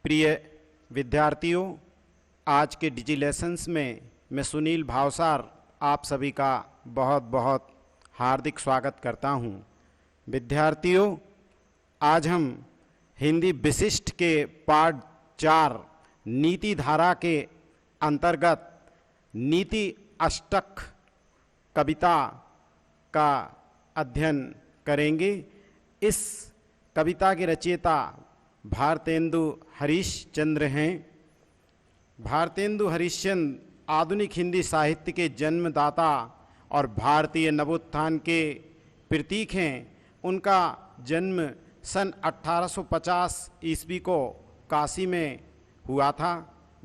प्रिय विद्यार्थियों, आज के डिजी लेसन्स में मैं सुनील भावसार आप सभी का बहुत बहुत हार्दिक स्वागत करता हूं। विद्यार्थियों, आज हम हिंदी विशिष्ट के पाठ 4 नीति धारा के अंतर्गत नीति अष्टक कविता का अध्ययन करेंगे। इस कविता के रचयिता भारतेंदु हरीशचंद्र हैं। भारतेंदु हरीशचंद्र आधुनिक हिंदी साहित्य के जन्मदाता और भारतीय नवोत्थान के प्रतीक हैं। उनका जन्म सन 1850 ईस्वी को काशी में हुआ था।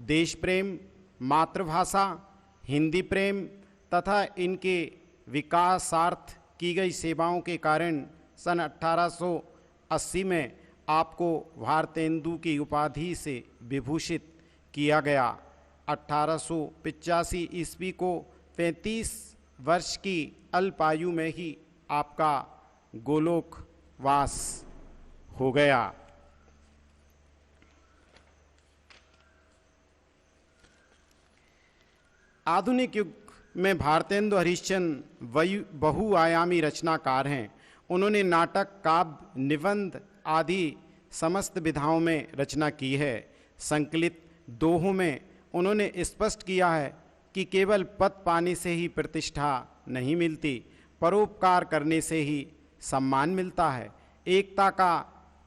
देश प्रेम, मातृभाषा, हिंदी प्रेम तथा इनके विकासार्थ की गई सेवाओं के कारण सन 1880 में आपको भारतेंदु की उपाधि से विभूषित किया गया। 1885 ईस्वी को 35 वर्ष की अल्पायु में ही आपका गोलोकवास हो गया। आधुनिक युग में भारतेंदु हरीशचंद्र बहुआयामी रचनाकार हैं। उन्होंने नाटक, काव्य, निबंध आदि समस्त विधाओं में रचना की है। संकलित दोहों में उन्होंने स्पष्ट किया है कि केवल पद पाने से ही प्रतिष्ठा नहीं मिलती, परोपकार करने से ही सम्मान मिलता है। एकता का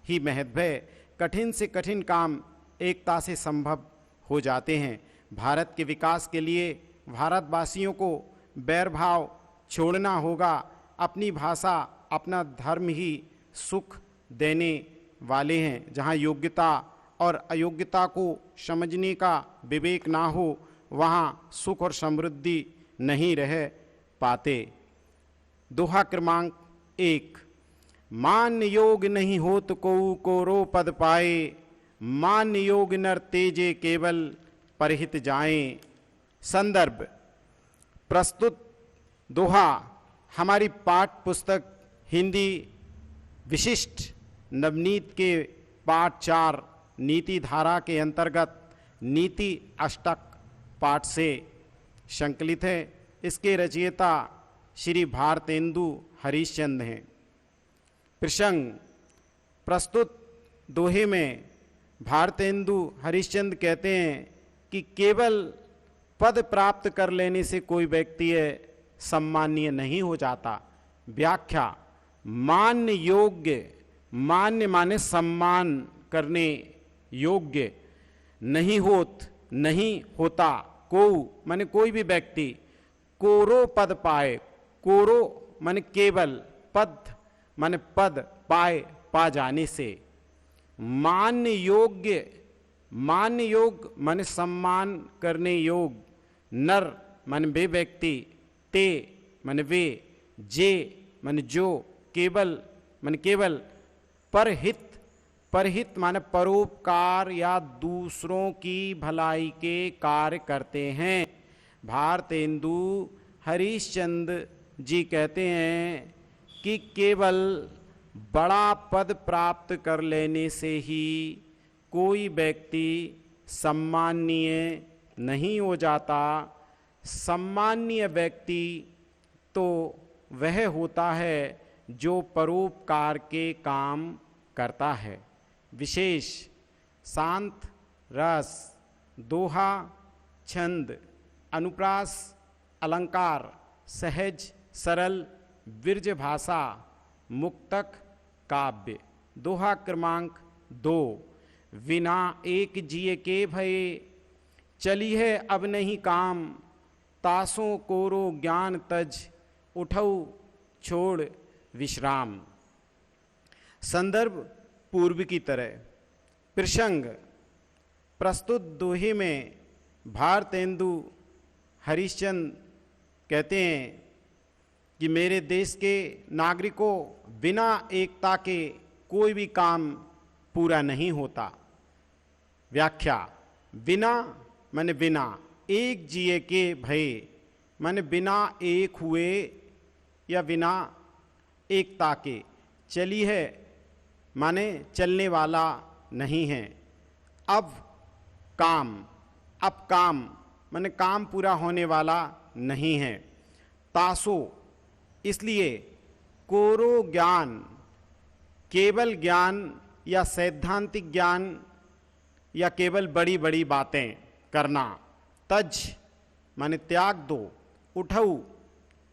ही महत्व है। कठिन से कठिन काम एकता से संभव हो जाते हैं। भारत के विकास के लिए भारतवासियों को बैरभाव छोड़ना होगा। अपनी भाषा, अपना धर्म ही सुख देने वाले हैं। जहाँ योग्यता और अयोग्यता को समझने का विवेक ना हो, वहाँ सुख और समृद्धि नहीं रह पाते। दोहा क्रमांक 1। मान योग नहीं होत को रो पद पाए, मान योग नर तेजे केवल परहित जाए। संदर्भ: प्रस्तुत दोहा हमारी पाठ पुस्तक हिंदी विशिष्ट नवनीत के पाठ 4 नीति धारा के अंतर्गत नीति अष्टक पाठ से संकलित है। इसके रचयिता श्री भारतेंदु हरीशचंद्र हैं। प्रसंग: प्रस्तुत दोहे में भारतेंदु हरीशचंद्र कहते हैं कि केवल पद प्राप्त कर लेने से कोई व्यक्ति सम्मानीय नहीं हो जाता। व्याख्या: मान्य योग्य, मान्य माने सम्मान करने योग्य, नहीं होता, को माने कोई भी व्यक्ति, कोरो पद पाए, कोरो माने केवल, पद माने पद, पाए पा जाने से। मान्य योग्य, मान्य योग माने सम्मान करने योग, नर माने वे व्यक्ति, ते माने वे, जे माने जो, केवल माने केवल, परहित, परहित माने परोपकार या दूसरों की भलाई के कार्य करते हैं। भारतेंदु हरीशचंद्र जी कहते हैं कि केवल बड़ा पद प्राप्त कर लेने से ही कोई व्यक्ति सम्मानीय नहीं हो जाता। सम्मानीय व्यक्ति तो वह होता है जो परोपकार के काम करता है। विशेष: शांत रस, दोहा, छंद, अनुप्रास, अलंकार, सहज सरल विरज भाषा, मुक्तक, काव्य। दोहा क्रमांक 2। विना एक जिए के भये, चली है अब नहीं काम, तासों कोरो ज्ञान तज, उठौ छोड़ विश्राम। संदर्भ: पूर्व की तरह। प्रसंग: प्रस्तुत दोहे में भारतेंदु हरीशचंद्र कहते हैं कि मेरे देश के नागरिकों, बिना एकता के कोई भी काम पूरा नहीं होता। व्याख्या: बिना माने बिना, एक जिए के भय माने बिना एक हुए या बिना एकता के, चली है माने चलने वाला नहीं है, अब काम माने काम पूरा होने वाला नहीं है। तासो इसलिए कोरो ज्ञान, केवल ज्ञान या सैद्धांतिक ज्ञान या केवल बड़ी बड़ी बातें करना। तज माने त्याग दो, उठऊ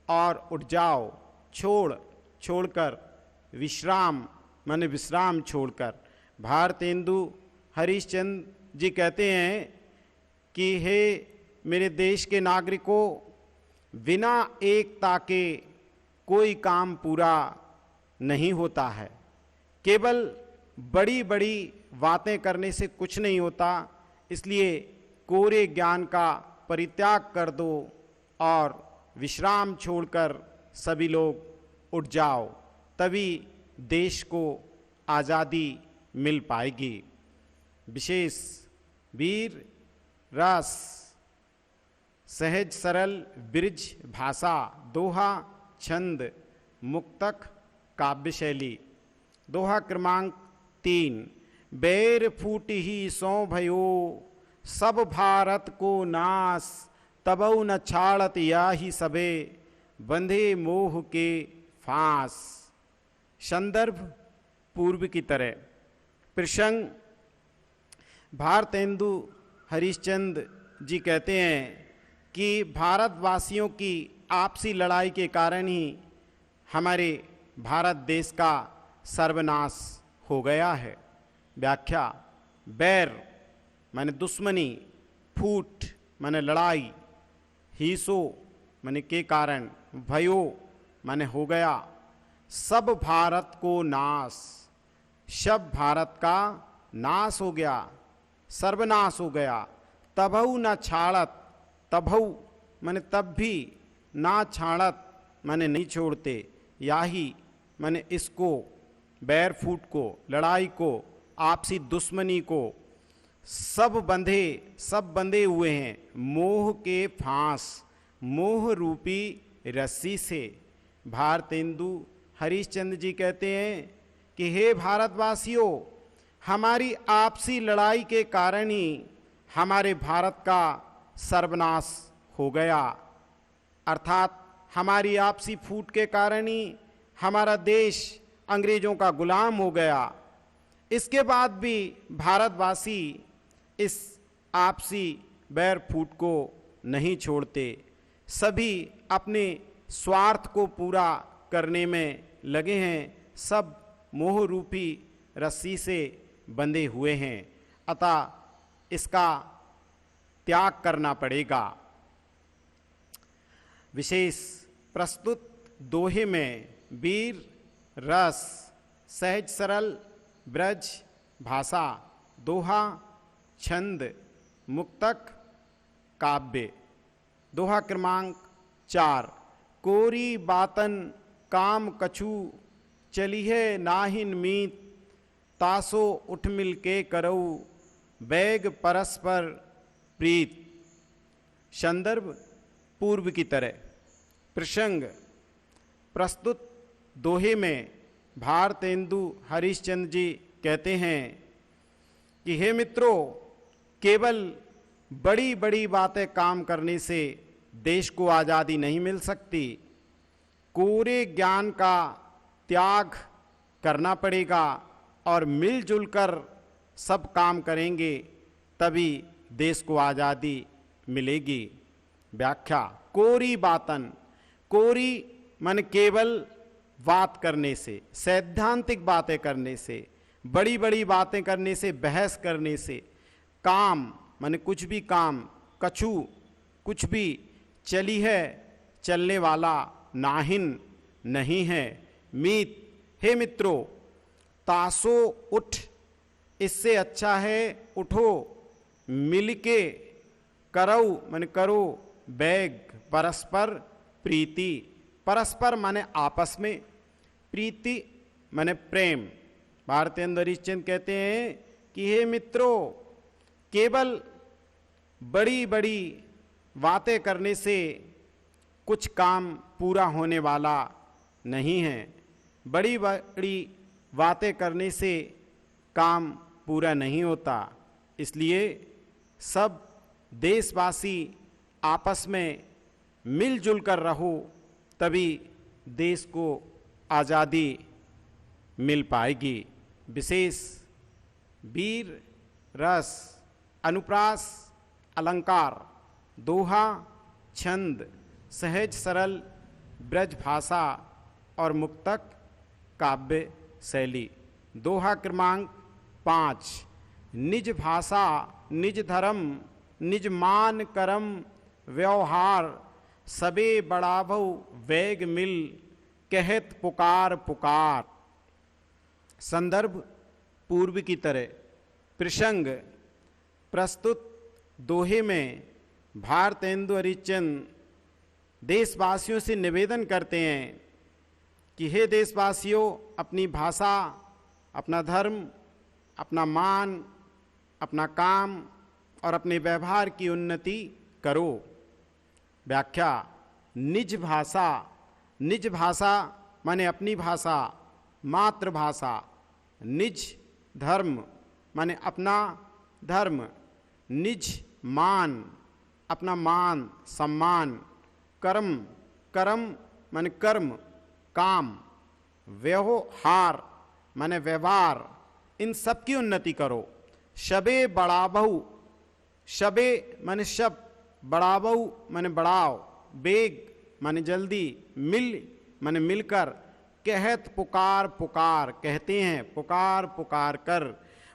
और उठ जाओ, छोड़कर, विश्राम माने विश्राम छोड़कर। भारतेंदु हरिश्चंद्र जी कहते हैं कि हे मेरे देश के नागरिकों, बिना एकता के कोई काम पूरा नहीं होता है। केवल बड़ी बड़ी बातें करने से कुछ नहीं होता, इसलिए कोरे ज्ञान का परित्याग कर दो और विश्राम छोड़कर सभी लोग उठ जाओ, तभी देश को आज़ादी मिल पाएगी। विशेष वीर रस, सहज सरल ब्रिज भाषा, दोहा छंद, मुक्तक काव्य शैली। दोहा क्रमांक 3। बैर फूट ही सौ भयो, सब भारत को नास, तबौ न छाड़त या ही सबे, बंधे मोह के फांस। संदर्भ पूर्व की तरह। प्रसंग भारतेंदु हरिश्चंद्र जी कहते हैं कि भारतवासियों की आपसी लड़ाई के कारण ही हमारे भारत देश का सर्वनाश हो गया है। व्याख्या। बैर माने दुश्मनी, फूट माने लड़ाई, हीसो माने के कारण, भयो माने हो गया, सब भारत को नाश, सब भारत का नाश हो गया, सर्वनाश हो गया। तभऊ न छाड़त, तभऊ माने तब भी, ना छाड़त माने नहीं छोड़ते, याही माने इसको, बैर फूट को, लड़ाई को, आपसी दुश्मनी को, सब बंधे हुए हैं मोह के फांस, मोह रूपी रस्सी से। भारतेंदु हरिश्चंद्र जी कहते हैं कि हे भारतवासियों, हमारी आपसी लड़ाई के कारण ही हमारे भारत का सर्वनाश हो गया, अर्थात हमारी आपसी फूट के कारण ही हमारा देश अंग्रेजों का गुलाम हो गया। इसके बाद भी भारतवासी इस आपसी बैर फूट को नहीं छोड़ते, सभी अपने स्वार्थ को पूरा करने में लगे हैं, सब मोह रूपी रस्सी से बंधे हुए हैं, अतः इसका त्याग करना पड़ेगा। विशेष प्रस्तुत दोहे में वीर रस, सहज सरल ब्रज भाषा, दोहा छंद, मुक्तक काव्य। दोहा क्रमांक 4। कोरी बातन काम कछु, चलिए नाहिन मीत, तासो उठ मिल के करऊ, बैग परस्पर प्रीत। संदर्भ पूर्व की तरह। प्रसंग प्रस्तुत दोहे में भारतेंदु हरिश्चंद्र जी कहते हैं कि हे मित्रों, केवल बड़ी बड़ी बातें काम करने से देश को आज़ादी नहीं मिल सकती, कोरे ज्ञान का त्याग करना पड़ेगा और मिलजुल कर सब काम करेंगे तभी देश को आज़ादी मिलेगी। व्याख्या। कोरी बातन, कोरी मन केवल बात करने से, सैद्धांतिक बातें करने से, बड़ी बड़ी बातें करने से, बहस करने से, काम माने कुछ भी काम, कछु कुछ भी, चली है चलने वाला, नाहिन नहीं है, मीत हे मित्रों, तासो उठ इससे अच्छा है उठो, मिलके, करऊ माने करो, बैग परस्पर प्रीति, परस्पर माने आपस में, प्रीति माने प्रेम। भारतेंदु हरिश्चंद्र कहते हैं कि हे मित्रों, केवल बड़ी बड़ी बातें करने से कुछ काम पूरा होने वाला नहीं है, बड़ी बड़ी बातें करने से काम पूरा नहीं होता, इसलिए सब देशवासी आपस में मिलजुल कर रहो, तभी देश को आज़ादी मिल पाएगी। विशेष वीर रस, अनुप्रास, अलंकार, दोहा, छंद, सहज सरल ब्रज भाषा और मुक्तक काव्य शैली। दोहा क्रमांक 5, निज भाषा निज धर्म निज मान करम व्यवहार, सबे बढ़ावो वेग मिल कहत पुकार पुकार। संदर्भ पूर्व की तरह। प्रसंग प्रस्तुत दोहे में भारतेंदु हरिश्चंद्र देशवासियों से निवेदन करते हैं कि हे देशवासियों, अपनी भाषा, अपना धर्म, अपना मान, अपना काम और अपने व्यवहार की उन्नति करो। व्याख्या। निज भाषा, निज भाषा माने अपनी भाषा, मातृभाषा। निज धर्म माने अपना धर्म, निज मान अपना मान सम्मान, कर्म, कर्म माने कर्म काम, व्यवहार माने व्यवहार, इन सब की उन्नति करो। शबे बढ़ावहु, शबे माने शब, बढ़ावहु माने बढ़ाओ, बेग माने जल्दी, मिल माने मिलकर, कहत पुकार पुकार कहते हैं पुकार पुकार कर।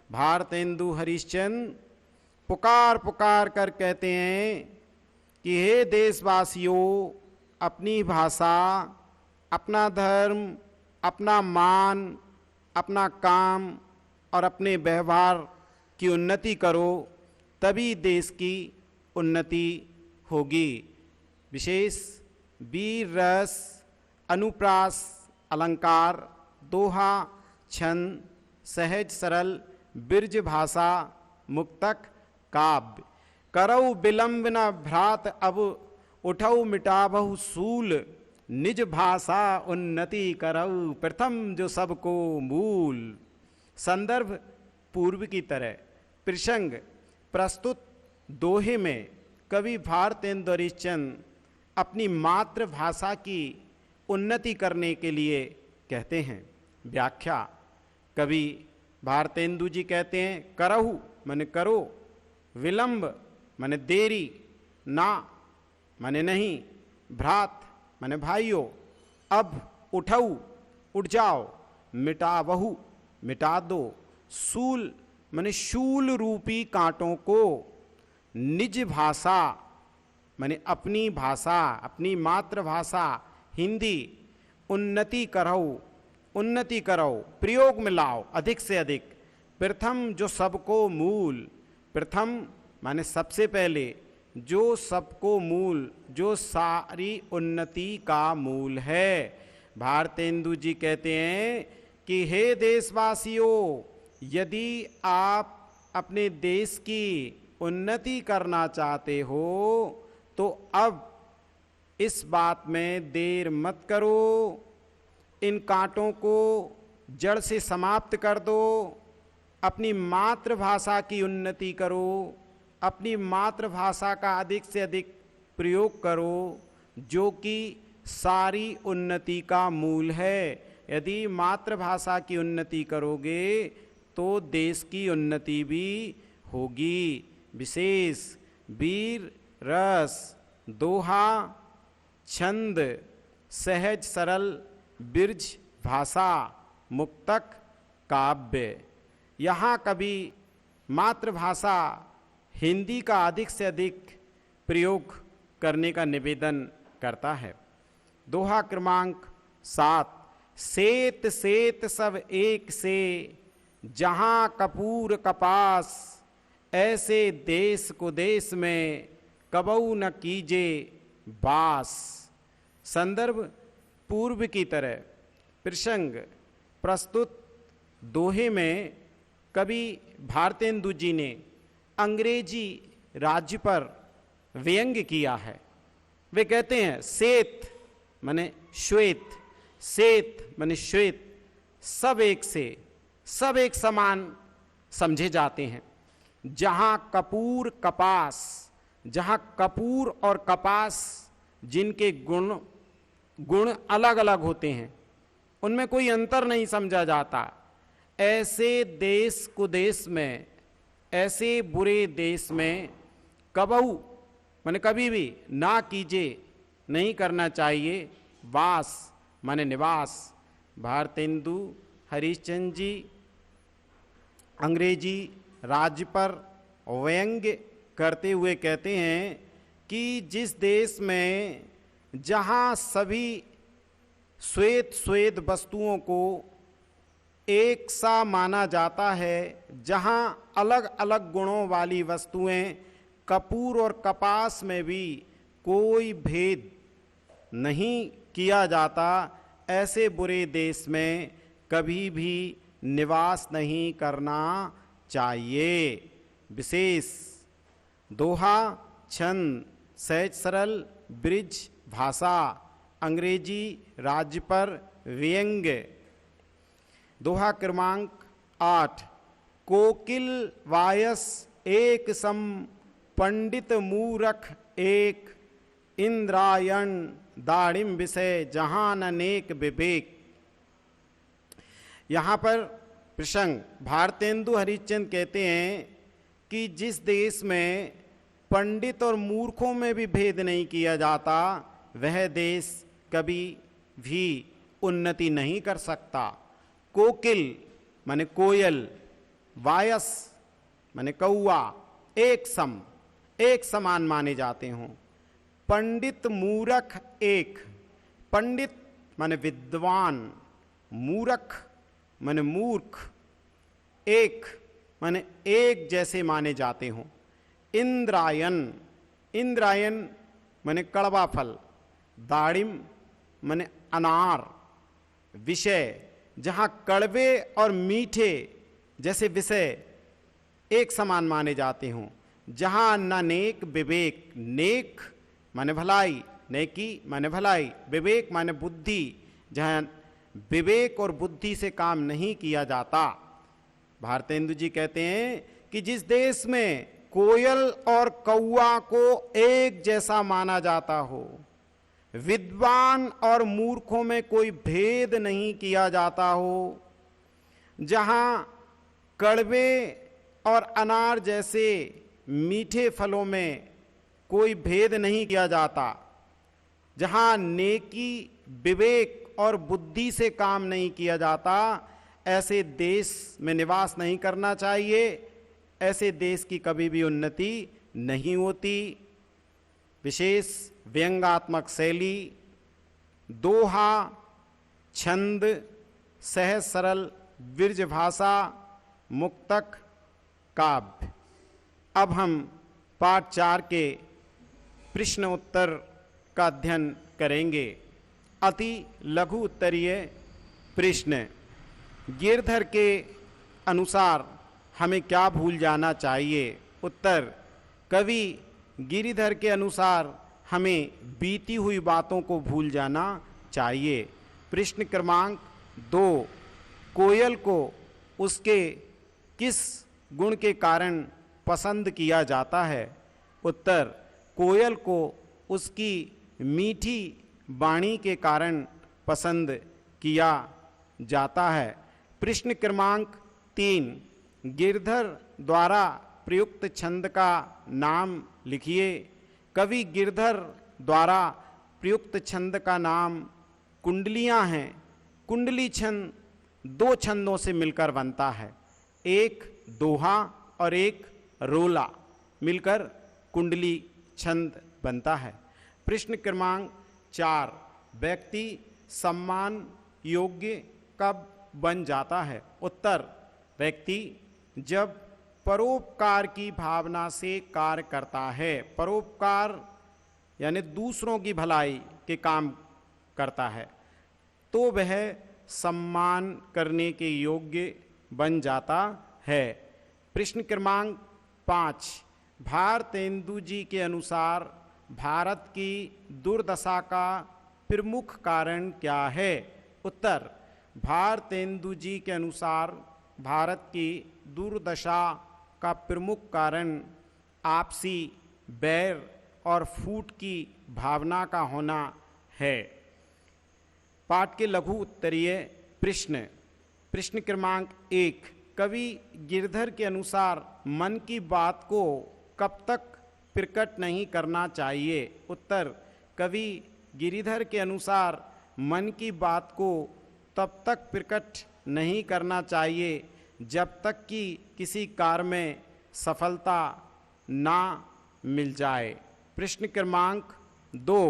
भारतेंदु हरिश्चंद्र पुकार पुकार कर कहते हैं कि हे देशवासियों, अपनी भाषा, अपना धर्म, अपना मान, अपना काम और अपने व्यवहार की उन्नति करो, तभी देश की उन्नति होगी। विशेष वीर रस, अनुप्रास, अलंकार, दोहा, छंद, सहज सरल बिरज भाषा, मुक्तक काव्य। करऊ विलंब न भ्रात अब उठऊ मिटाबहु सूल, निज भाषा उन्नति करऊ प्रथम जो सबको मूल। संदर्भ पूर्व की तरह। प्रसंग प्रस्तुत दोहे में कवि भारतेंदु हरिश्चंद्र अपनी मातृभाषा की उन्नति करने के लिए कहते हैं। व्याख्या। कवि भारतेंदु जी कहते हैं करहु माने करो, विलंब माने देरी, ना माने नहीं, भ्रात माने भाइयों, अब उठऊ उठ जाओ, मिटावहु मिटा दो, सूल माने शूल रूपी कांटों को, निज भाषा माने अपनी भाषा, अपनी मातृभाषा हिंदी, उन्नति करो, उन्नति करो, प्रयोग में लाओ अधिक से अधिक। प्रथम जो सबको मूल, प्रथम माने सबसे पहले, जो सबको मूल, जो सारी उन्नति का मूल है। भारतेंदु जी कहते हैं कि हे देशवासियों, यदि आप अपने देश की उन्नति करना चाहते हो तो अब इस बात में देर मत करो, इन कांटों को जड़ से समाप्त कर दो, अपनी मातृभाषा की उन्नति करो, अपनी मातृभाषा का अधिक से अधिक प्रयोग करो, जो कि सारी उन्नति का मूल है। यदि मातृभाषा की उन्नति करोगे तो देश की उन्नति भी होगी। विशेष वीर रस, दोहा, छंद, सहज सरल बिरज भाषा, मुक्तक काव्य। यहाँ कवि मातृभाषा हिंदी का अधिक से अधिक प्रयोग करने का निवेदन करता है। दोहा क्रमांक 7, सेत सेत सब एक से, जहाँ कपूर कपास, ऐसे देश को देश में कबऊ न कीजे बास। संदर्भ पूर्व की तरह। प्रसंग प्रस्तुत दोहे में कवि भारतेंदु जी ने अंग्रेजी राज्य पर व्यंग्य किया है। वे कहते हैं सेत माने श्वेत, सेत माने श्वेत, सब एक से, सब एक समान समझे जाते हैं। जहां कपूर कपास, जहां कपूर और कपास जिनके गुण अलग अलग होते हैं, उनमें कोई अंतर नहीं समझा जाता, ऐसे देश कुदेश में, ऐसे बुरे देश में कबहू माने कभी भी ना कीजिए, नहीं करना चाहिए वास माने निवास। भारतेंदु हरिश्चंद्र जी अंग्रेजी राज्य पर व्यंग्य करते हुए कहते हैं कि जिस देश में जहाँ सभी श्वेत श्वेत वस्तुओं को एक सा माना जाता है, जहाँ अलग अलग गुणों वाली वस्तुएं कपूर और कपास में भी कोई भेद नहीं किया जाता, ऐसे बुरे देश में कभी भी निवास नहीं करना चाहिए। विशेष दोहा, छंद, सहज सरल ब्रिज भाषा, अंग्रेजी राज्य पर व्यंग्य। दोहा क्रमांक 8, कोकिल वायस एक सम, पंडित मूरख एक, इंद्रायण दाड़िम विषय जहान अनेक विवेक। यहाँ पर प्रसंग भारतेंदु हरिश्चंद्र कहते हैं कि जिस देश में पंडित और मूर्खों में भी भेद नहीं किया जाता, वह देश कभी भी उन्नति नहीं कर सकता। कोकिल माने कोयल, वायस माने कौआ, एक सम एक समान माने जाते हों। पंडित मूरख एक, पंडित माने विद्वान, मूरख माने मूर्ख, एक माने एक जैसे माने जाते हों। इंद्रायण, इंद्रायण माने कड़वा फल, दाड़िम माने अनार, विषय जहाँ कड़वे और मीठे जैसे विषय एक समान माने जाते हों, जहाँ न नेक विवेक, नेक माने भलाई, नेकी माने भलाई, विवेक माने बुद्धि, जहाँ विवेक और बुद्धि से काम नहीं किया जाता। भारतेंदु जी कहते हैं कि जिस देश में कोयल और कौआ को एक जैसा माना जाता हो, विद्वान और मूर्खों में कोई भेद नहीं किया जाता हो, जहाँ कड़वे और अनार जैसे मीठे फलों में कोई भेद नहीं किया जाता, जहाँ नेकी विवेक और बुद्धि से काम नहीं किया जाता, ऐसे देश में निवास नहीं करना चाहिए। ऐसे देश की कभी भी उन्नति नहीं होती। विशेष व्यंग्यात्मक शैली, दोहा, छंद, सहज सरल ब्रिज भाषा, मुक्तक, काव्य। अब हम पाठ 4 के प्रश्न उत्तर का अध्ययन करेंगे। अति लघु उत्तरीय प्रश्न, गिरधर के अनुसार हमें क्या भूल जाना चाहिए? उत्तर, कवि गिरिधर के अनुसार हमें बीती हुई बातों को भूल जाना चाहिए। प्रश्न क्रमांक 2, कोयल को उसके किस गुण के कारण पसंद किया जाता है? उत्तर, कोयल को उसकी मीठी वाणी के कारण पसंद किया जाता है। प्रश्न क्रमांक 3, गिरधर द्वारा प्रयुक्त छंद का नाम लिखिए। कवि गिरधर द्वारा प्रयुक्त छंद का नाम कुंडलियां हैं। कुंडली छंद 2 छंदों से मिलकर बनता है, एक दोहा और एक रोला मिलकर कुंडली छंद बनता है। प्रश्न क्रमांक 4, व्यक्ति सम्मान योग्य कब बन जाता है? उत्तर, व्यक्ति जब परोपकार की भावना से कार्य करता है। परोपकार यानी दूसरों की भलाई के काम करता है, तो वह सम्मान करने के योग्य बन जाता है। प्रश्न क्रमांक 5, भारतेंदु जी के अनुसार भारत की दुर्दशा का प्रमुख कारण क्या है? उत्तर, भारतेंदु जी के अनुसार भारत की दुर्दशा का प्रमुख कारण आपसी बैर और फूट की भावना का होना है। पाठ के लघु उत्तरीय प्रश्न। प्रश्न क्रमांक 1, कवि गिरधर के अनुसार मन की बात को कब तक प्रकट नहीं करना चाहिए? उत्तर, कवि गिरिधर के अनुसार मन की बात को तब तक प्रकट नहीं करना चाहिए जब तक कि किसी कार्य में सफलता ना मिल जाए। प्रश्न क्रमांक 2,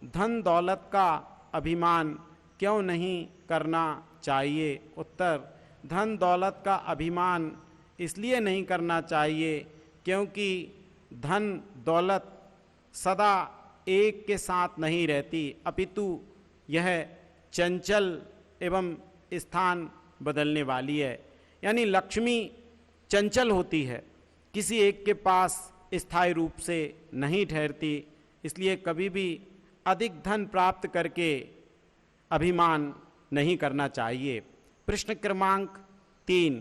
धन दौलत का अभिमान क्यों नहीं करना चाहिए? उत्तर, धन दौलत का अभिमान इसलिए नहीं करना चाहिए क्योंकि धन दौलत सदा एक के साथ नहीं रहती, अपितु यह चंचल एवं स्थान बदलने वाली है। यानी लक्ष्मी चंचल होती है, किसी एक के पास स्थायी रूप से नहीं ठहरती, इसलिए कभी भी अधिक धन प्राप्त करके अभिमान नहीं करना चाहिए। प्रश्न क्रमांक 3,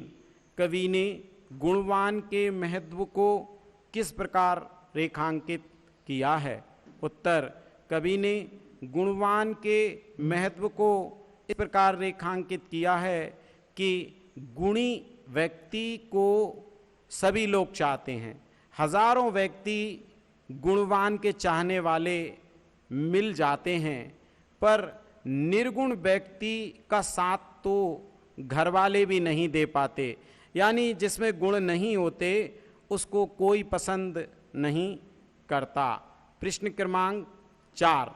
कवि ने गुणवान के महत्व को किस प्रकार रेखांकित किया है? उत्तर, कवि ने गुणवान के महत्व को इस प्रकार रेखांकित किया है कि गुणी व्यक्ति को सभी लोग चाहते हैं। हजारों व्यक्ति गुणवान के चाहने वाले मिल जाते हैं, पर निर्गुण व्यक्ति का साथ तो घर वाले भी नहीं दे पाते। यानी जिसमें गुण नहीं होते उसको कोई पसंद नहीं करता। प्रश्न क्रमांक 4,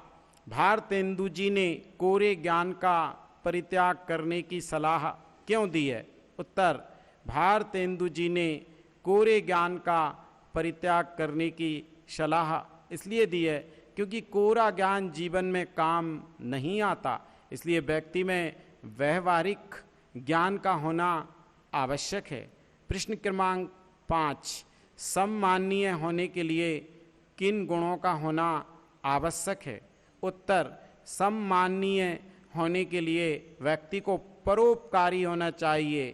भारतेंदु जी ने कोरे ज्ञान का परित्याग करने की सलाह क्यों दी है? उत्तर, भारतेंदु जी ने कोरे ज्ञान का परित्याग करने की सलाह इसलिए दी है क्योंकि कोरा ज्ञान जीवन में काम नहीं आता, इसलिए व्यक्ति में व्यवहारिक ज्ञान का होना आवश्यक है। प्रश्न क्रमांक 5, सम्माननीय होने के लिए किन गुणों का होना आवश्यक है? उत्तर, सम्माननीय होने के लिए व्यक्ति को परोपकारी होना चाहिए।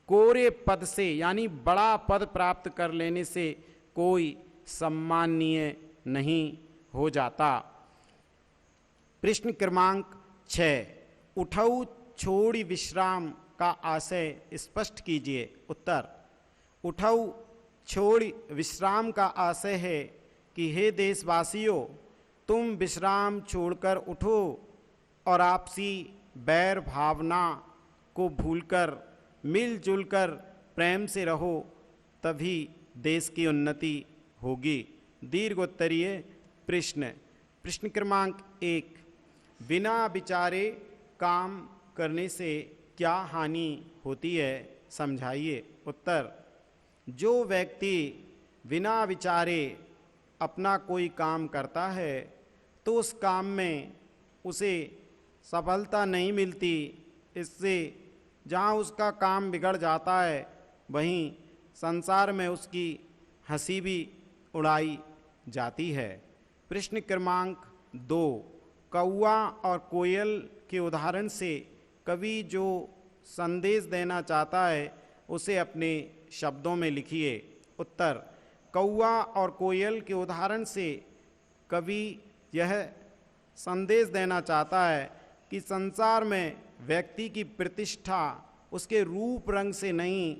कोरे पद से यानी बड़ा पद प्राप्त कर लेने से कोई सम्माननीय नहीं हो जाता। प्रश्न क्रमांक 6, उठऊ छोड़ी विश्राम का आशय स्पष्ट कीजिए। उत्तर, उठऊ छोड़ी विश्राम का आशय है कि हे देशवासियों, तुम विश्राम छोड़कर उठो और आपसी बैर भावना को भूलकर मिलजुल कर प्रेम से रहो, तभी देश की उन्नति होगी। दीर्घोत्तरीय प्रश्न। प्रश्न क्रमांक 1, बिना विचारे काम करने से क्या हानि होती है? समझाइए। उत्तर, जो व्यक्ति बिना विचारे अपना कोई काम करता है तो उस काम में उसे सफलता नहीं मिलती। इससे जहाँ उसका काम बिगड़ जाता है वहीं संसार में उसकी हंसी भी उड़ाई जाती है। प्रश्न क्रमांक 2, कौआ और कोयल के उदाहरण से कवि जो संदेश देना चाहता है उसे अपने शब्दों में लिखिए। उत्तर, कौआ और कोयल के उदाहरण से कवि यह संदेश देना चाहता है कि संसार में व्यक्ति की प्रतिष्ठा उसके रूप रंग से नहीं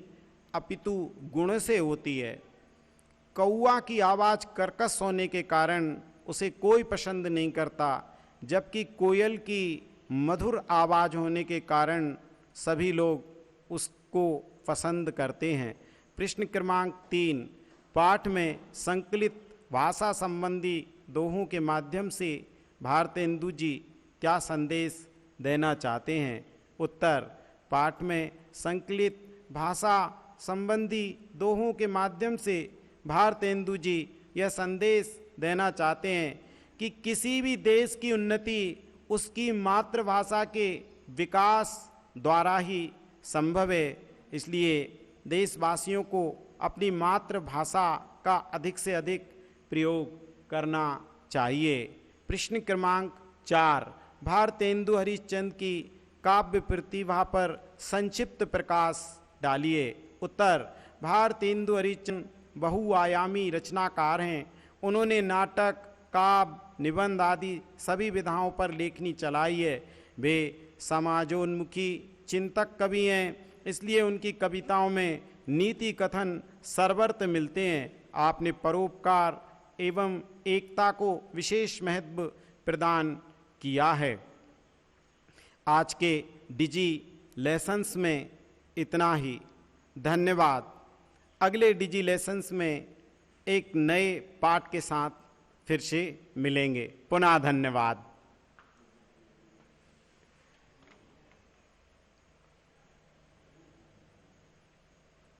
अपितु गुण से होती है। कौआ की आवाज़ कर्कश होने के कारण उसे कोई पसंद नहीं करता, जबकि कोयल की मधुर आवाज़ होने के कारण सभी लोग उसको पसंद करते हैं। प्रश्न क्रमांक 3, पाठ में संकलित भाषा संबंधी दोहों के माध्यम से भारतेंदु जी क्या संदेश देना चाहते हैं? उत्तर, पाठ में संकलित भाषा संबंधी दोहों के माध्यम से भारतेंदु जी यह संदेश देना चाहते हैं कि किसी भी देश की उन्नति उसकी मातृभाषा के विकास द्वारा ही संभव है। इसलिए देशवासियों को अपनी मातृभाषा का अधिक से अधिक प्रयोग करना चाहिए। प्रश्न क्रमांक 4, भारतेंदु हरिश्चंद्र की काव्य प्रतिभा पर संक्षिप्त प्रकाश डालिए। उत्तर, भारतेंदु हरिश्चंद्र बहुआयामी रचनाकार हैं। उन्होंने नाटक, काव्य, निबंध आदि सभी विधाओं पर लेखनी चलाई है। वे समाजोन्मुखी चिंतक कवि हैं, इसलिए उनकी कविताओं में नीति कथन सर्वत्र मिलते हैं। आपने परोपकार एवं एकता को विशेष महत्व प्रदान किया है। आज के डिजी लेसन्स में इतना ही। धन्यवाद। अगले डिजी लेसन्स में एक नए पाठ के साथ फिर से मिलेंगे। पुनः धन्यवाद।